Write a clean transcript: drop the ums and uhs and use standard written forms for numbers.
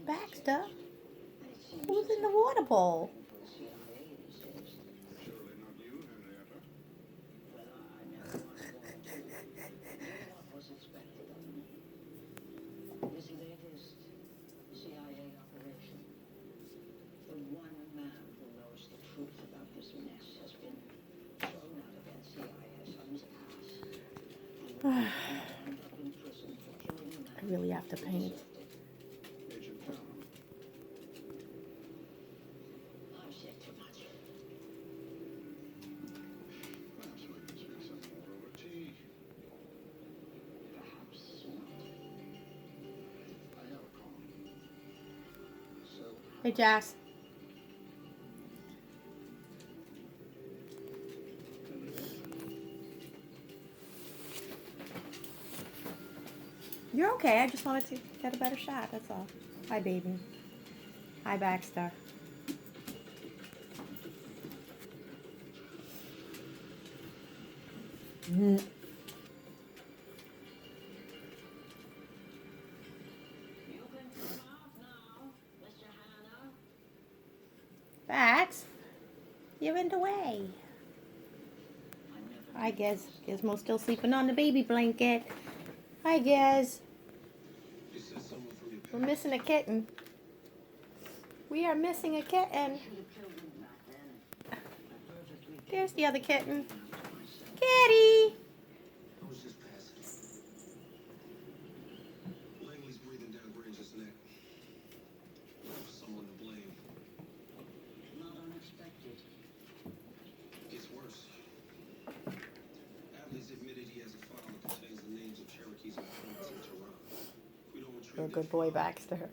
Baxter, who's in the water bowl? I really have to paint. Hey, Jazz. You're okay. I just wanted to get a better shot. That's all. Hi, baby. Hi, Baxter. Bax, you're in the way. Hi, Gez. Gizmo's still sleeping on the baby blanket. Hi, Gez. We're missing a kitten. We are missing a kitten. There's the other kitten. Kitty! You're a good boy, Baxter.